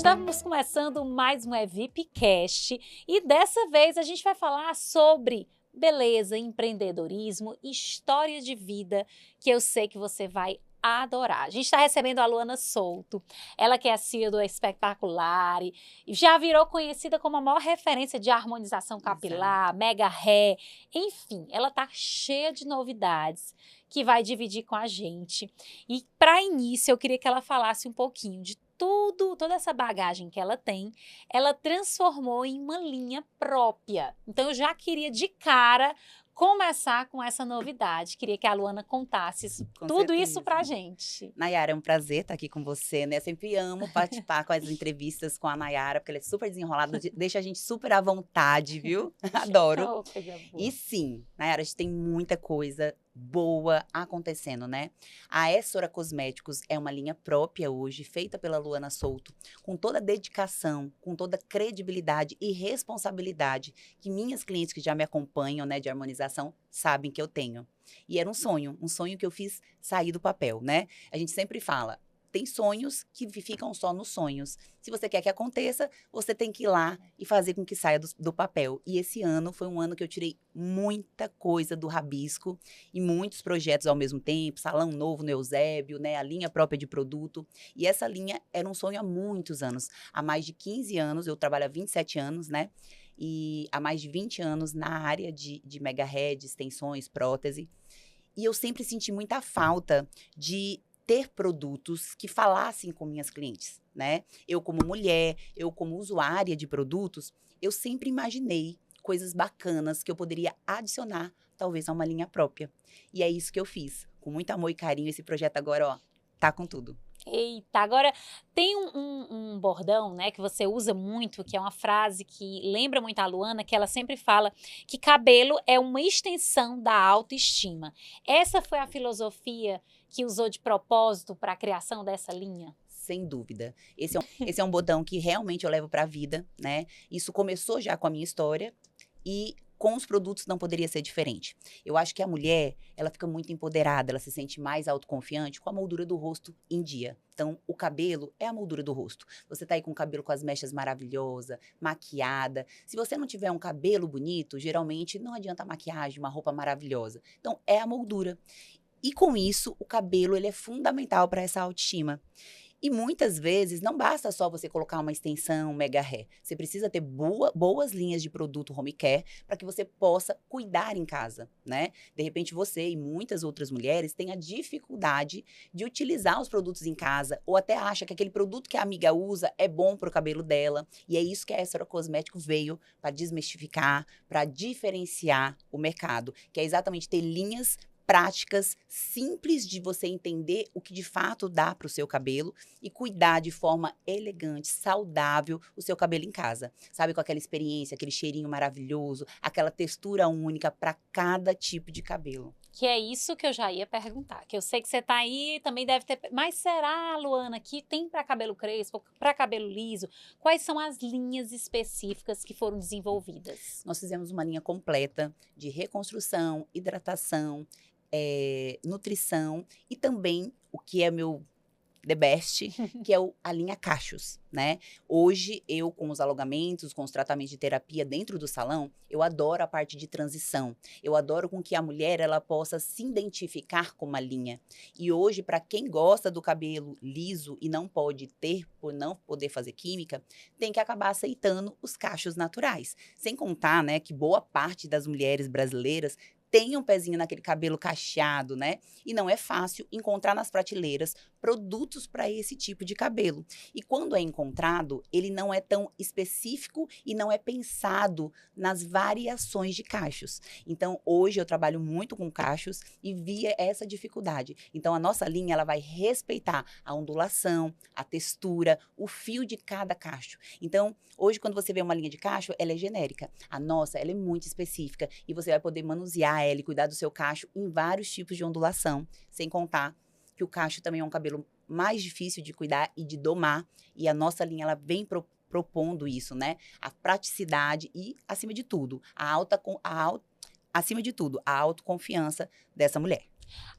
Estamos começando mais um EVIPcast e dessa vez a gente vai falar sobre beleza, empreendedorismo, história de vida, que eu sei que você vai adorar. A gente está recebendo a Luana Souto, ela que é a CEO do Espetaculare, já virou conhecida como a maior referência de harmonização capilar, mega hair, enfim, ela tá cheia de novidades que vai dividir com a gente. E para início eu queria que ela falasse um pouquinho de toda essa bagagem que ela tem, ela transformou em uma linha própria. Então eu já queria de cara começar com essa novidade. Queria que a Luana contasse tudo isso pra gente. Nayara, é um prazer estar aqui com você, né? Sempre amo participar com as entrevistas com a Nayara, porque ela é super desenrolada, deixa a gente super à vontade, viu? Adoro. Oh, coisa boa. E sim, Nayara, a gente tem muita coisa boa acontecendo, né? A Essora Cosméticos é uma linha própria hoje, feita pela Luana Souto, com toda a dedicação, com toda a credibilidade e responsabilidade que minhas clientes que já me acompanham, né, de harmonização, sabem que eu tenho. E era um sonho que eu fiz sair do papel, né? A gente sempre fala, tem sonhos que ficam só nos sonhos. Se você quer que aconteça, você tem que ir lá e fazer com que saia do papel. E esse ano foi um ano que eu tirei muita coisa do rabisco e muitos projetos ao mesmo tempo, salão novo no Eusébio, né, a linha própria de produto. E essa linha era um sonho há muitos anos. Há mais de 15 anos, eu trabalho há 27 anos, né? E há mais de 20 anos na área de mega hair, de extensões, prótese. E eu sempre senti muita falta de ter produtos que falassem com minhas clientes, né? Eu como mulher, eu como usuária de produtos, eu sempre imaginei coisas bacanas que eu poderia adicionar, talvez, a uma linha própria. E é isso que eu fiz. Com muito amor e carinho, esse projeto agora, ó, tá com tudo. Eita, agora tem um bordão, né, que você usa muito, que é uma frase que lembra muito a Luana, que ela sempre fala que cabelo é uma extensão da autoestima. Essa foi a filosofia que usou de propósito para a criação dessa linha? Sem dúvida. Esse é um botão que realmente eu levo para a vida, né? Isso começou já com a minha história e com os produtos não poderia ser diferente. Eu acho que a mulher, ela fica muito empoderada, ela se sente mais autoconfiante com a moldura do rosto em dia. Então, o cabelo é a moldura do rosto. Você tá aí com o cabelo com as mechas maravilhosa, maquiada. Se você não tiver um cabelo bonito, geralmente não adianta a maquiagem, uma roupa maravilhosa. Então, é a moldura. E com isso, o cabelo ele é fundamental para essa autoestima. E muitas vezes não basta só você colocar uma extensão mega hair. Você precisa ter boas linhas de produto home care para que você possa cuidar em casa, né? De repente você e muitas outras mulheres têm a dificuldade de utilizar os produtos em casa ou até acha que aquele produto que a amiga usa é bom para o cabelo dela. E é isso que a Essora Cosmético veio para desmistificar, para diferenciar o mercado, que é exatamente ter linhas práticas, simples de você entender o que de fato dá para o seu cabelo e cuidar de forma elegante, saudável o seu cabelo em casa. Sabe, com aquela experiência, aquele cheirinho maravilhoso, aquela textura única para cada tipo de cabelo. Que é isso que eu já ia perguntar, que eu sei que você tá aí, também deve ter... Mas será, Luana, que tem para cabelo crespo, para cabelo liso? Quais são as linhas específicas que foram desenvolvidas? Nós fizemos uma linha completa de reconstrução, hidratação, nutrição e também o que é meu the best, que é a linha cachos, né? Hoje, eu com os alongamentos, com os tratamentos de terapia dentro do salão, eu adoro a parte de transição. Eu adoro com que a mulher, ela possa se identificar com uma linha. E hoje, para quem gosta do cabelo liso e não pode ter, por não poder fazer química, tem que acabar aceitando os cachos naturais. Sem contar, né, que boa parte das mulheres brasileiras tem um pezinho naquele cabelo cacheado, né? E não é fácil encontrar nas prateleiras produtos para esse tipo de cabelo. E quando é encontrado, ele não é tão específico e não é pensado nas variações de cachos. Então, hoje eu trabalho muito com cachos e via essa dificuldade. Então, a nossa linha, ela vai respeitar a ondulação, a textura, o fio de cada cacho. Então, hoje, quando você vê uma linha de cacho, ela é genérica. A nossa, ela é muito específica e você vai poder manusear ela e cuidar do seu cacho em vários tipos de ondulação, sem contar que o cacho também é um cabelo mais difícil de cuidar e de domar, e a nossa linha ela vem propondo isso, né? A praticidade e, acima de tudo, acima de tudo, a autoconfiança dessa mulher.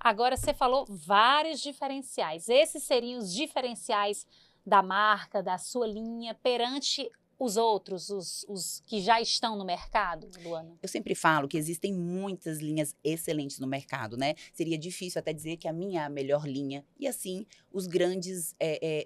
Agora você falou vários diferenciais. Esses seriam os diferenciais da marca, da sua linha, perante os outros, os que já estão no mercado, Luana? Eu sempre falo que existem muitas linhas excelentes no mercado, né? Seria difícil até dizer que a minha é a melhor linha. E assim, os grandes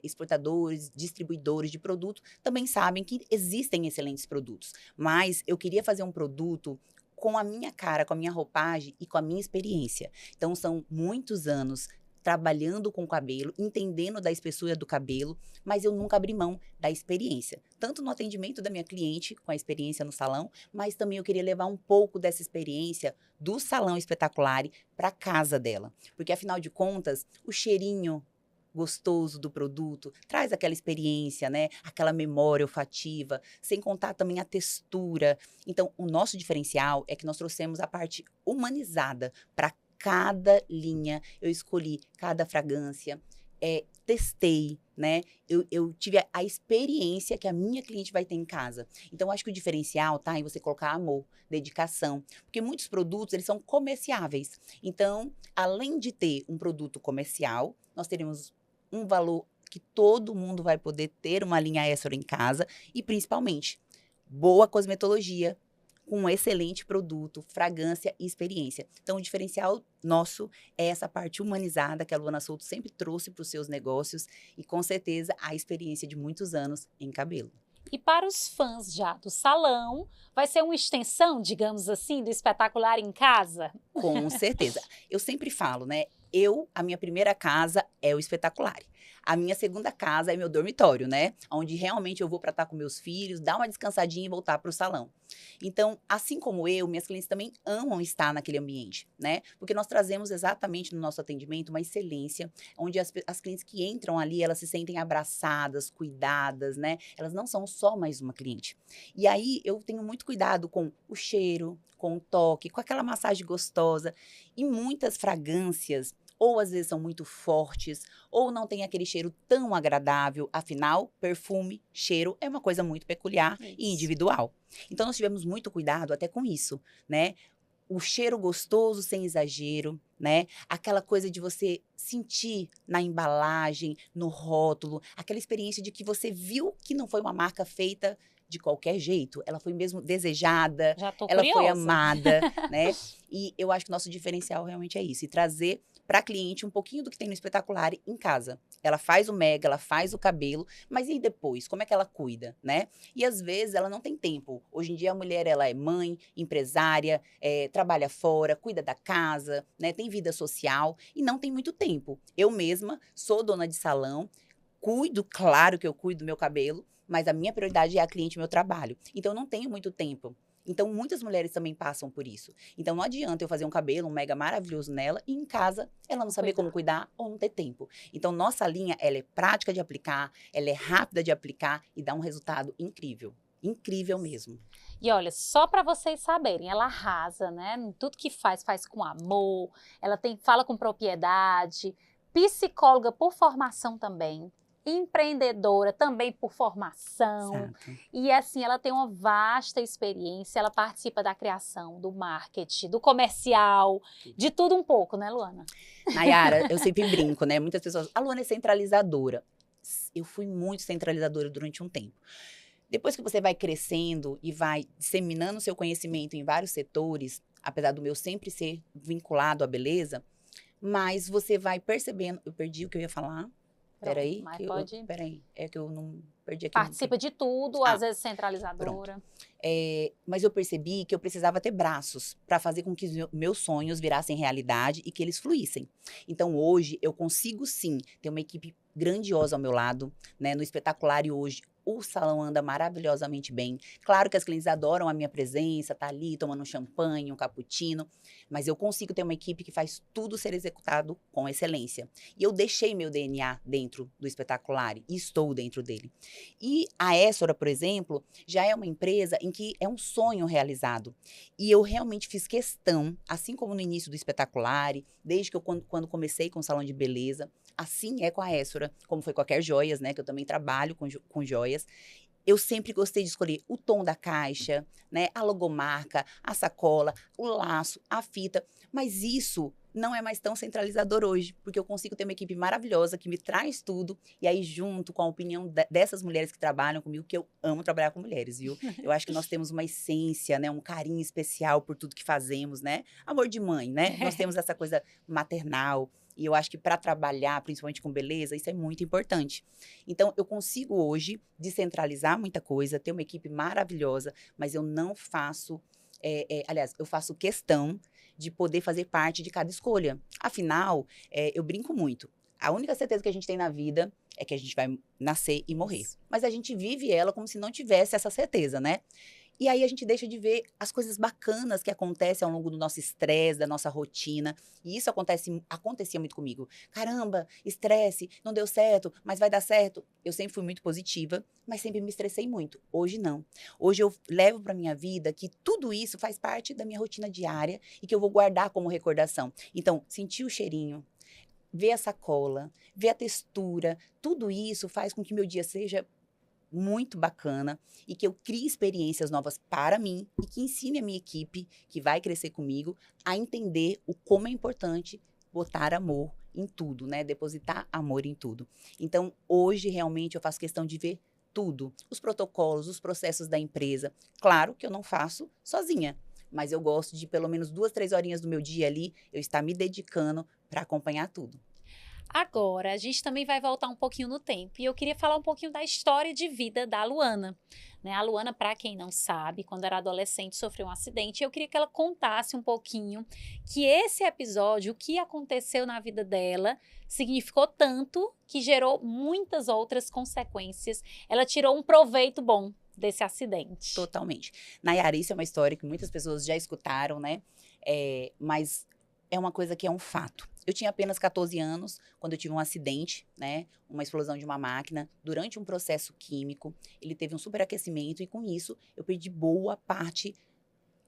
exportadores, distribuidores de produto também sabem que existem excelentes produtos. Mas eu queria fazer um produto com a minha cara, com a minha roupagem e com a minha experiência. Então, são muitos anos trabalhando com o cabelo, entendendo da espessura do cabelo, mas eu nunca abri mão da experiência. Tanto no atendimento da minha cliente, com a experiência no salão, mas também eu queria levar um pouco dessa experiência do salão espetacular para casa dela. Porque, afinal de contas, o cheirinho gostoso do produto, traz aquela experiência, né? Aquela memória olfativa, sem contar também a textura. Então, o nosso diferencial é que nós trouxemos a parte humanizada para cada linha. Eu escolhi cada fragrância, testei, né? Eu tive a experiência que a minha cliente vai ter em casa. Então, acho que o diferencial tá em você colocar amor, dedicação, porque muitos produtos, eles são comerciáveis. Então, além de ter um produto comercial, nós teremos um valor que todo mundo vai poder ter uma linha Essora em casa e, principalmente, boa cosmetologia, com um excelente produto, fragrância e experiência. Então, o diferencial nosso é essa parte humanizada que a Luana Souto sempre trouxe para os seus negócios e, com certeza, a experiência de muitos anos em cabelo. E para os fãs já do salão, vai ser uma extensão, digamos assim, do Espetacular em Casa? Com certeza. Eu sempre falo, né? A minha primeira casa é o Espetacular. A minha segunda casa é meu dormitório, né? Onde realmente eu vou para estar com meus filhos, dar uma descansadinha e voltar para o salão. Então, assim como minhas clientes também amam estar naquele ambiente, né? Porque nós trazemos exatamente no nosso atendimento uma excelência, onde as clientes que entram ali, elas se sentem abraçadas, cuidadas, né? Elas não são só mais uma cliente. E aí, eu tenho muito cuidado com o cheiro, com o toque, com aquela massagem gostosa. E muitas fragrâncias, ou às vezes são muito fortes, ou não tem aquele cheiro tão agradável. Afinal, perfume, cheiro é uma coisa muito peculiar e individual. Então, nós tivemos muito cuidado até com isso, né? O cheiro gostoso sem exagero, né? Aquela coisa de você sentir na embalagem, no rótulo, aquela experiência de que você viu que não foi uma marca feita de qualquer jeito. Ela foi mesmo desejada, Já tô ela foi curiosa. amada, né? E eu acho que o nosso diferencial realmente é isso, e trazer para a cliente um pouquinho do que tem no Espetacular em casa. Ela faz o mega, ela faz o cabelo, mas e depois? Como é que ela cuida, né? E às vezes ela não tem tempo. Hoje em dia a mulher, ela é mãe, empresária, trabalha fora, cuida da casa, né? Tem vida social e não tem muito tempo. Eu mesma sou dona de salão, cuido, claro que eu cuido do meu cabelo, mas a minha prioridade é a cliente e meu trabalho. Então, eu não tenho muito tempo. Então, muitas mulheres também passam por isso. Então, não adianta eu fazer um cabelo, um mega maravilhoso nela, e em casa ela não saber como cuidar ou não ter tempo. Então, nossa linha, ela é prática de aplicar, ela é rápida de aplicar e dá um resultado incrível. Incrível mesmo. E olha, só para vocês saberem, ela arrasa, né? Em tudo que faz, faz com amor, ela fala com propriedade, psicóloga por formação também, empreendedora também por formação. Exato. E assim, ela tem uma vasta experiência, ela participa da criação, do marketing, do comercial, de tudo um pouco, né, Luana? Nayara, eu sempre brinco, né? Muitas pessoas, a Luana é centralizadora. Eu fui muito centralizadora durante um tempo. Depois que você vai crescendo e vai disseminando seu conhecimento em vários setores, apesar do meu sempre ser vinculado à beleza, mas você vai percebendo. Eu perdi o que eu ia falar. Peraí, peraí, é que eu não perdi aqui. Participa de tudo, às vezes centralizadora. Pronto. Mas eu percebi que eu precisava ter braços para fazer com que os meus sonhos virassem realidade e que eles fluíssem. Então, hoje, eu consigo sim ter uma equipe grandiosa ao meu lado, né? No Espetacular e hoje, o salão anda maravilhosamente bem. Claro que as clientes adoram a minha presença, tá ali tomando um champanhe, um cappuccino, mas eu consigo ter uma equipe que faz tudo ser executado com excelência. E eu deixei meu DNA dentro do Espetacular e estou dentro dele. E a Essora, por exemplo, já é uma empresa em que é um sonho realizado. E eu realmente fiz questão, assim como no início do Espetacular, desde que eu quando comecei com o salão de beleza, assim é com a Essora, como foi com a Quer Joias, né, que eu também trabalho com joias. Eu sempre gostei de escolher o tom da caixa, né? A logomarca, a sacola, o laço, a fita. Mas isso não é mais tão centralizador hoje, porque eu consigo ter uma equipe maravilhosa que me traz tudo. E aí, junto com a opinião dessas mulheres que trabalham comigo, que eu amo trabalhar com mulheres, viu? Eu acho que nós temos uma essência, né? Um carinho especial por tudo que fazemos, né? Amor de mãe, né? Nós temos essa coisa maternal. E eu acho que para trabalhar, principalmente com beleza, isso é muito importante. Então, eu consigo hoje descentralizar muita coisa, ter uma equipe maravilhosa, mas eu não faço. Aliás, eu faço questão de poder fazer parte de cada escolha. Afinal, eu brinco muito. A única certeza que a gente tem na vida é que a gente vai nascer e morrer. Isso. Mas a gente vive ela como se não tivesse essa certeza, né? E aí a gente deixa de ver as coisas bacanas que acontecem ao longo do nosso estresse, da nossa rotina. E isso acontecia muito comigo. Caramba, estresse, não deu certo, mas vai dar certo. Eu sempre fui muito positiva, mas sempre me estressei muito. Hoje não. Hoje eu levo para minha vida que tudo isso faz parte da minha rotina diária e que eu vou guardar como recordação. Então, sentir o cheirinho, ver a sacola, ver a textura, tudo isso faz com que meu dia seja muito bacana e que eu crie experiências novas para mim e que ensine a minha equipe, que vai crescer comigo, a entender o como é importante botar amor em tudo, né? Depositar amor em tudo. Então, hoje, realmente, eu faço questão de ver tudo. Os protocolos, os processos da empresa. Claro que eu não faço sozinha, mas eu gosto de pelo menos 2, 3 horinhas do meu dia ali, eu estar me dedicando para acompanhar tudo. Agora, a gente também vai voltar um pouquinho no tempo. E eu queria falar um pouquinho da história de vida da Luana. Né? A Luana, para quem não sabe, quando era adolescente, sofreu um acidente. E eu queria que ela contasse um pouquinho que esse episódio, o que aconteceu na vida dela, significou tanto que gerou muitas outras consequências. Ela tirou um proveito bom desse acidente. Totalmente. Nayara, isso é uma história que muitas pessoas já escutaram, né? Mas é uma coisa que é um fato. Eu tinha apenas 14 anos quando eu tive um acidente, né? Uma explosão de uma máquina. Durante um processo químico, ele teve um superaquecimento e com isso eu perdi boa parte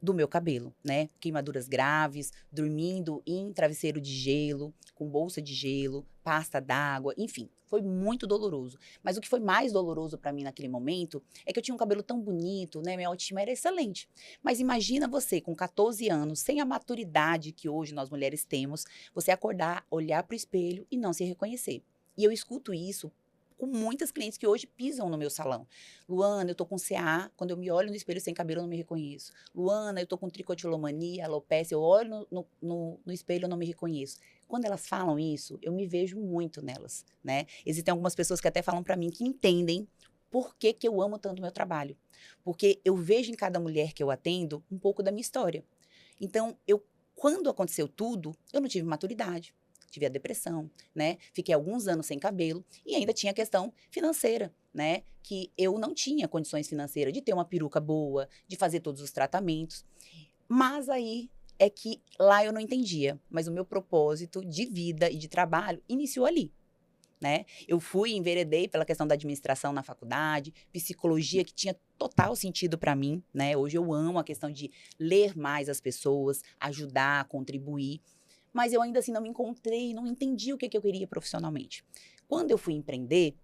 do meu cabelo, né? Queimaduras graves, dormindo em travesseiro de gelo, com bolsa de gelo, pasta d'água, enfim, foi muito doloroso. Mas o que foi mais doloroso para mim naquele momento é que eu tinha um cabelo tão bonito, né? Minha autoestima era excelente. Mas imagina você com 14 anos, sem a maturidade que hoje nós mulheres temos, você acordar, olhar para o espelho e não se reconhecer. E eu escuto isso com muitas clientes que hoje pisam no meu salão. Luana, eu tô com CA, quando eu me olho no espelho sem cabelo eu não me reconheço. Luana, eu tô com tricotilomania, alopecia, eu olho no espelho eu não me reconheço. Quando elas falam isso, eu me vejo muito nelas, né? Existem algumas pessoas que até falam para mim que entendem por que que eu amo tanto o meu trabalho. Porque eu vejo em cada mulher que eu atendo um pouco da minha história. Então, quando aconteceu tudo, eu não tive maturidade. Tive a depressão, né? Fiquei alguns anos sem cabelo e ainda tinha a questão financeira, né? Que eu não tinha condições financeiras de ter uma peruca boa, de fazer todos os tratamentos. Mas aí é que lá eu não entendia. Mas o meu propósito de vida e de trabalho iniciou ali, né? Eu enveredei pela questão da administração na faculdade, psicologia, que tinha total sentido para mim, né? Hoje eu amo a questão de ler mais as pessoas, ajudar, contribuir. Mas eu ainda assim não me encontrei, não entendi o que eu queria profissionalmente. Quando eu fui empreender,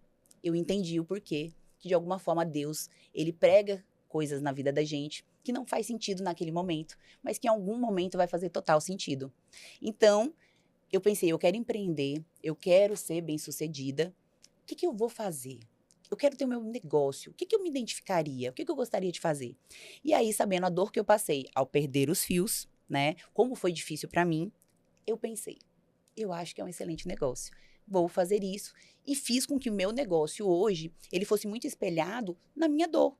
eu entendi o porquê que de alguma forma Deus, ele prega coisas na vida da gente que não faz sentido naquele momento, mas que em algum momento vai fazer total sentido. Então, eu pensei, eu quero empreender, eu quero ser bem-sucedida. O que eu vou fazer? Eu quero ter o meu negócio. O que eu me identificaria? O que eu gostaria de fazer? E aí, sabendo a dor que eu passei ao perder os fios, né? Como foi difícil para mim, eu pensei, eu acho que é um excelente negócio. Vou fazer isso. E fiz com que o meu negócio hoje, ele fosse muito espelhado na minha dor.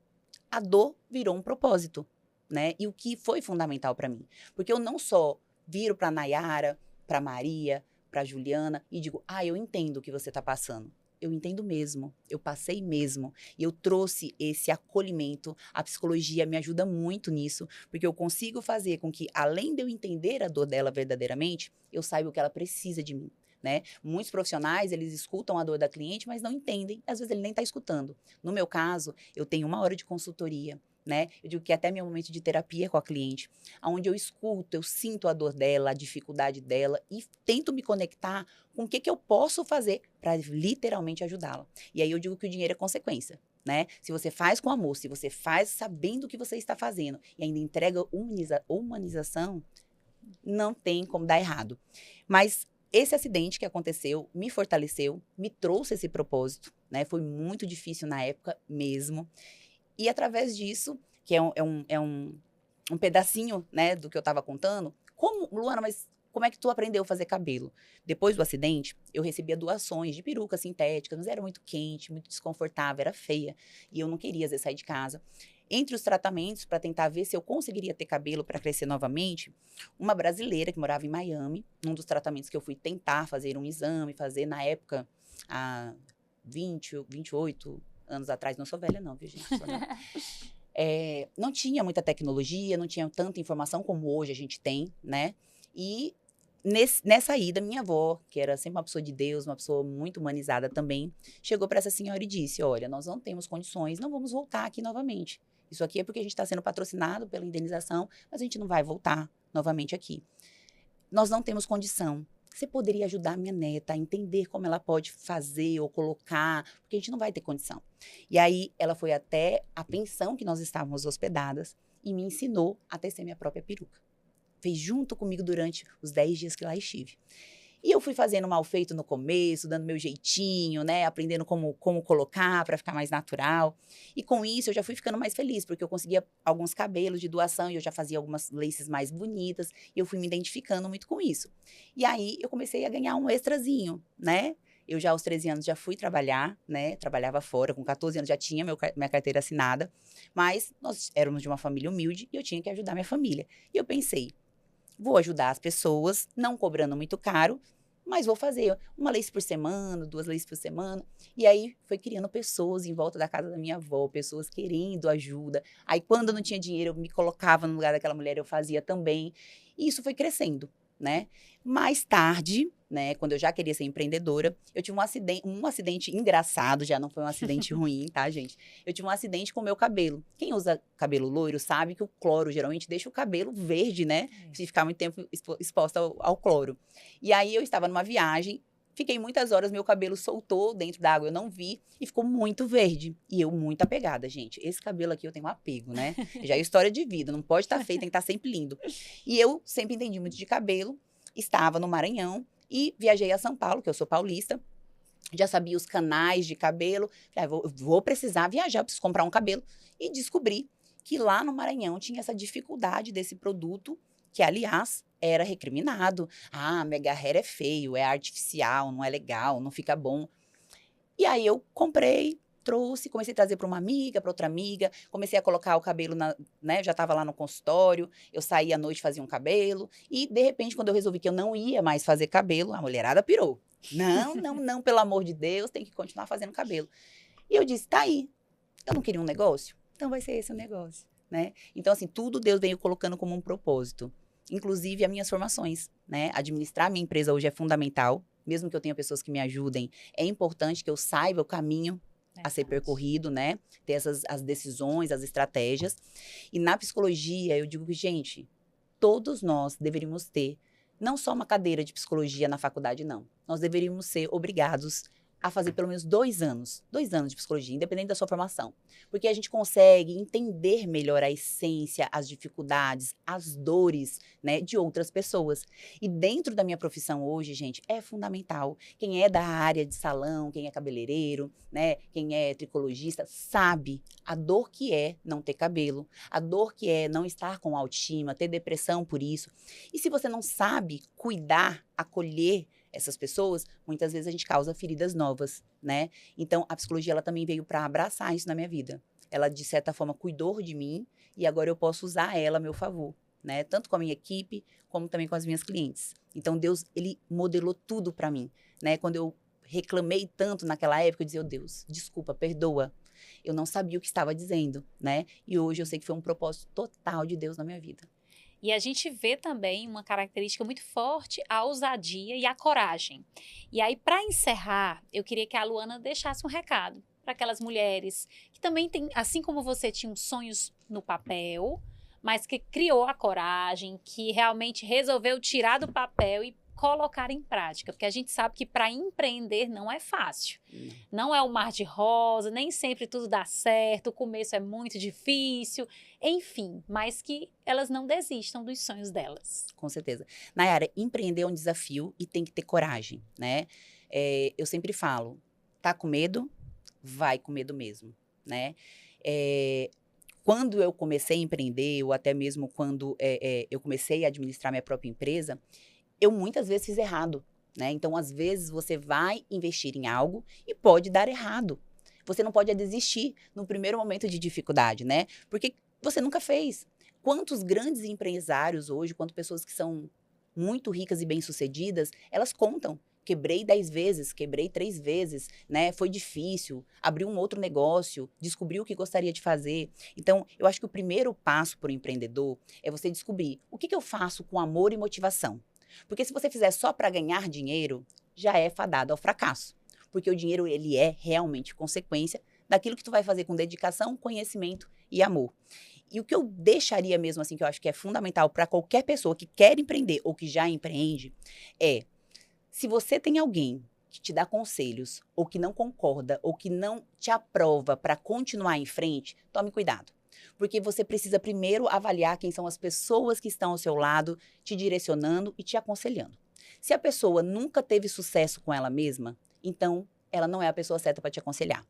A dor virou um propósito, né? E o que foi fundamental para mim. Porque eu não só viro para Nayara, para Maria, para Juliana e digo, eu entendo o que você está passando. Eu entendo mesmo, eu passei mesmo. E eu trouxe esse acolhimento. A psicologia me ajuda muito nisso, porque eu consigo fazer com que, além de eu entender a dor dela verdadeiramente, eu saiba o que ela precisa de mim, né? Muitos profissionais, eles escutam a dor da cliente, mas não entendem. Às vezes ele nem está escutando. No meu caso, eu tenho 1 hora de consultoria, né? Eu digo que até meu momento de terapia com a cliente, onde eu escuto, eu sinto a dor dela, a dificuldade dela e tento me conectar com o que eu posso fazer para literalmente ajudá-la. E aí eu digo que o dinheiro é consequência, né? Se você faz com amor, se você faz sabendo o que você está fazendo e ainda entrega humanização, não tem como dar errado. Mas esse acidente que aconteceu me fortaleceu, me trouxe esse propósito, né? Foi muito difícil na época mesmo. E através disso, que um pedacinho, né, do que eu estava contando, Luana, mas como é que tu aprendeu a fazer cabelo? Depois do acidente, eu recebia doações de perucas sintéticas, mas era muito quente, muito desconfortável, era feia. E eu não queria, às vezes, sair de casa. Entre os tratamentos, para tentar ver se eu conseguiria ter cabelo para crescer novamente, uma brasileira que morava em Miami, um dos tratamentos que eu fui tentar fazer um exame, fazer na época, há 28 anos atrás, não sou velha não, viu, gente? Sou nova. Não tinha muita tecnologia, não tinha tanta informação como hoje a gente tem, né? E nessa ida, minha avó, que era sempre uma pessoa de Deus, uma pessoa muito humanizada também, chegou para essa senhora e disse, olha, nós não temos condições, não vamos voltar aqui novamente. Isso aqui é porque a gente está sendo patrocinado pela indenização, mas a gente não vai voltar novamente aqui. Nós não temos condição. Você poderia ajudar minha neta a entender como ela pode fazer ou colocar, porque a gente não vai ter condição. E aí, ela foi até a pensão que nós estávamos hospedadas e me ensinou a tecer minha própria peruca. Fez junto comigo durante os 10 dias que lá estive. E eu fui fazendo mal feito no começo, dando meu jeitinho, né? Aprendendo como colocar para ficar mais natural. E com isso eu já fui ficando mais feliz, porque eu conseguia alguns cabelos de doação e eu já fazia algumas laces mais bonitas. E eu fui me identificando muito com isso. E aí eu comecei a ganhar um extrazinho, né? Eu já aos 13 anos já fui trabalhar, né? Trabalhava fora, com 14 anos já tinha minha carteira assinada. Mas nós éramos de uma família humilde e eu tinha que ajudar minha família. E eu pensei, vou ajudar as pessoas, não cobrando muito caro, mas vou fazer uma lace por semana, 2 laces por semana. E aí, foi criando pessoas em volta da casa da minha avó, pessoas querendo ajuda. Aí, quando eu não tinha dinheiro, eu me colocava no lugar daquela mulher, eu fazia também. E isso foi crescendo, né? Mais tarde, né, quando eu já queria ser empreendedora, eu tive um acidente engraçado, já não foi um acidente ruim, tá, gente? Eu tive um acidente com o meu cabelo. Quem usa cabelo loiro sabe que o cloro geralmente deixa o cabelo verde, né? Se ficar muito tempo exposto ao cloro. E aí eu estava numa viagem, fiquei muitas horas, meu cabelo soltou dentro da água, eu não vi, e ficou muito verde. E eu muito apegada, gente. Esse cabelo aqui eu tenho um apego, né? Já é história de vida, não pode estar feio, tem que estar sempre lindo. E eu sempre entendi muito de cabelo, estava no Maranhão, e viajei a São Paulo, que eu sou paulista, já sabia os canais de cabelo, falei, vou precisar viajar, preciso comprar um cabelo, e descobri que lá no Maranhão tinha essa dificuldade desse produto, que aliás era recriminado. Ah, mega hair é feio, é artificial, não é legal, não fica bom. E aí eu comprei, trouxe, comecei a trazer para uma amiga, para outra amiga, comecei a colocar o cabelo, né, já estava lá no consultório, eu saía à noite, fazia um cabelo, e de repente, quando eu resolvi que eu não ia mais fazer cabelo, a mulherada pirou. Não, não, não, pelo amor de Deus, tem que continuar fazendo cabelo. E eu disse, tá aí, eu não queria um negócio? Então vai ser esse o negócio, né? Então, assim, tudo Deus veio colocando como um propósito, inclusive as minhas formações, né? Administrar a minha empresa hoje é fundamental, mesmo que eu tenha pessoas que me ajudem, é importante que eu saiba o caminho a ser percorrido, né? Ter as decisões, as estratégias. E na psicologia, eu digo que, gente, todos nós deveríamos ter não só uma cadeira de psicologia na faculdade, não. Nós deveríamos ser obrigados a fazer pelo menos 2 anos. 2 anos de psicologia, independente da sua formação. Porque a gente consegue entender melhor a essência, as dificuldades, as dores, né, de outras pessoas. E dentro da minha profissão hoje, gente, é fundamental. Quem é da área de salão, quem é cabeleireiro, né, quem é tricologista, sabe a dor que é não ter cabelo, a dor que é não estar com autoestima, ter depressão por isso. E se você não sabe cuidar, acolher essas pessoas, muitas vezes a gente causa feridas novas, né? Então, a psicologia, ela também veio para abraçar isso na minha vida. Ela, de certa forma, cuidou de mim e agora eu posso usar ela a meu favor, né? Tanto com a minha equipe, como também com as minhas clientes. Então, Deus, ele modelou tudo para mim, né? Quando eu reclamei tanto naquela época, eu dizia, oh, Deus, desculpa, perdoa. Eu não sabia o que estava dizendo, né? E hoje eu sei que foi um propósito total de Deus na minha vida. E a gente vê também uma característica muito forte, a ousadia e a coragem. E aí, para encerrar, eu queria que a Luana deixasse um recado para aquelas mulheres que também têm, assim como você, tinham sonhos no papel, mas que criou a coragem, que realmente resolveu tirar do papel e colocar em prática, porque a gente sabe que para empreender não é fácil. Não é um mar de rosa, nem sempre tudo dá certo, o começo é muito difícil, enfim, mas que elas não desistam dos sonhos delas. Com certeza. Nayara, empreender é um desafio e tem que ter coragem, né? Eu sempre falo, tá com medo? Vai com medo mesmo, né? Quando eu comecei a empreender, ou até mesmo quando eu comecei a administrar minha própria empresa, eu muitas vezes fiz errado, né? Então, às vezes, você vai investir em algo e pode dar errado. Você não pode desistir no primeiro momento de dificuldade, né? Porque você nunca fez. Quantos grandes empresários hoje, quantas pessoas que são muito ricas e bem-sucedidas, elas contam. Quebrei 10 vezes, quebrei 3 vezes, né? Foi difícil, abri um outro negócio, descobri o que gostaria de fazer. Então, eu acho que o primeiro passo para o empreendedor é você descobrir o que eu faço com amor e motivação. Porque se você fizer só para ganhar dinheiro, já é fadado ao fracasso. Porque o dinheiro, ele é realmente consequência daquilo que tu vai fazer com dedicação, conhecimento e amor. E o que eu deixaria mesmo assim, que eu acho que é fundamental para qualquer pessoa que quer empreender ou que já empreende, se você tem alguém que te dá conselhos, ou que não concorda, ou que não te aprova para continuar em frente, tome cuidado. Porque você precisa primeiro avaliar quem são as pessoas que estão ao seu lado, te direcionando e te aconselhando. Se a pessoa nunca teve sucesso com ela mesma, então ela não é a pessoa certa para te aconselhar.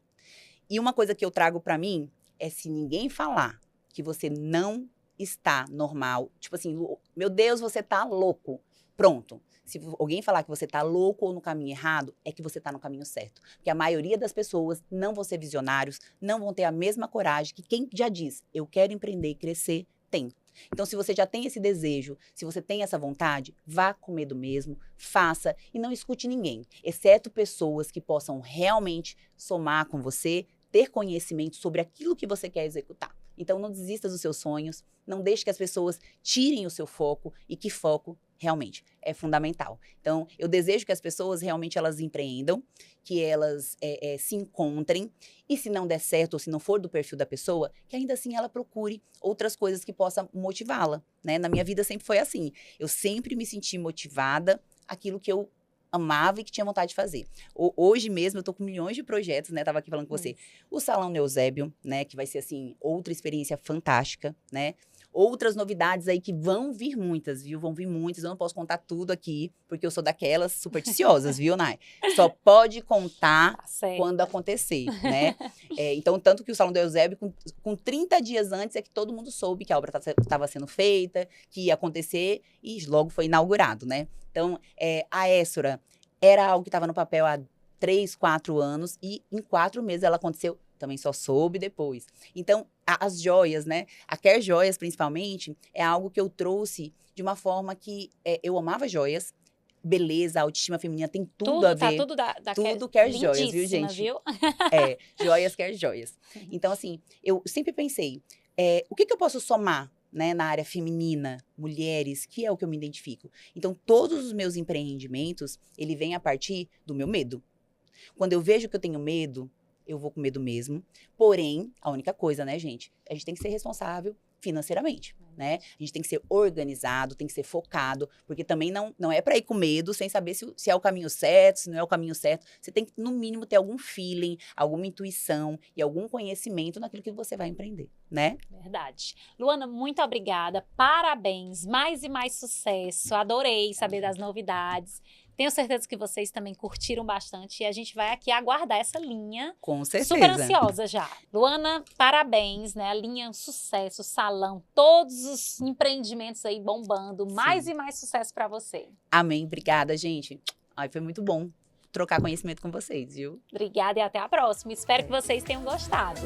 E uma coisa que eu trago para mim é, se ninguém falar que você não está normal, tipo assim, meu Deus, você tá louco, pronto. Se alguém falar que você está louco ou no caminho errado, é que você está no caminho certo. Porque a maioria das pessoas não vão ser visionários, não vão ter a mesma coragem que quem já diz, eu quero empreender e crescer, tem. Então, se você já tem esse desejo, se você tem essa vontade, vá com medo mesmo, faça e não escute ninguém, exceto pessoas que possam realmente somar com você, ter conhecimento sobre aquilo que você quer executar. Então, não desista dos seus sonhos, não deixe que as pessoas tirem o seu foco e que foco realmente é fundamental. Então, eu desejo que as pessoas realmente elas empreendam, que elas se encontrem e se não der certo ou se não for do perfil da pessoa, que ainda assim ela procure outras coisas que possam motivá-la, né? Na minha vida sempre foi assim. Eu sempre me senti motivada àquilo que eu amava e que tinha vontade de fazer. Hoje mesmo eu tô com milhões de projetos, né? Tava aqui falando com você. O Salão Neusébio, né? Que vai ser, assim, outra experiência fantástica, né? Outras novidades aí que vão vir muitas, viu? Vão vir muitas. Eu não posso contar tudo aqui, porque eu sou daquelas supersticiosas, viu, Nay? Só pode contar quando acontecer, né? Então, tanto que o Salão do Eusébio, com 30 dias antes, é que todo mundo soube que a obra estava sendo feita, que ia acontecer, e logo foi inaugurado, né? Então, a Essora era algo que estava no papel há 3, 4 anos, e em 4 meses ela aconteceu. Também só soube depois. Então, as joias, né? A Quer Joias, principalmente, é algo que eu trouxe de uma forma que eu amava joias. Beleza, autoestima feminina tem tudo a ver. Tudo Quer Joias, viu, gente? Viu? Joias Quer Joias. Então, assim, eu sempre pensei, o que eu posso somar, né, na área feminina, mulheres, que é o que eu me identifico. Então, todos os meus empreendimentos, ele vem a partir do meu medo. Quando eu vejo que eu tenho medo, eu vou com medo mesmo. Porém, a única coisa, né, gente? A gente tem que ser responsável financeiramente, né? A gente tem que ser organizado, tem que ser focado, porque também não é para ir com medo sem saber se é o caminho certo, se não é o caminho certo. Você tem que, no mínimo, ter algum feeling, alguma intuição e algum conhecimento naquilo que você vai empreender, né? Verdade. Luana, muito obrigada. Parabéns. Mais e mais sucesso. Adorei saber das novidades. Tenho certeza que vocês também curtiram bastante e a gente vai aqui aguardar essa linha. Com certeza. Super ansiosa já. Luana, parabéns, né? A linha é um sucesso, salão, todos os empreendimentos aí bombando. Mais Sim. e mais sucesso para você. Amém. Obrigada, gente. Ai, foi muito bom trocar conhecimento com vocês, viu? Obrigada e até a próxima. Espero que vocês tenham gostado.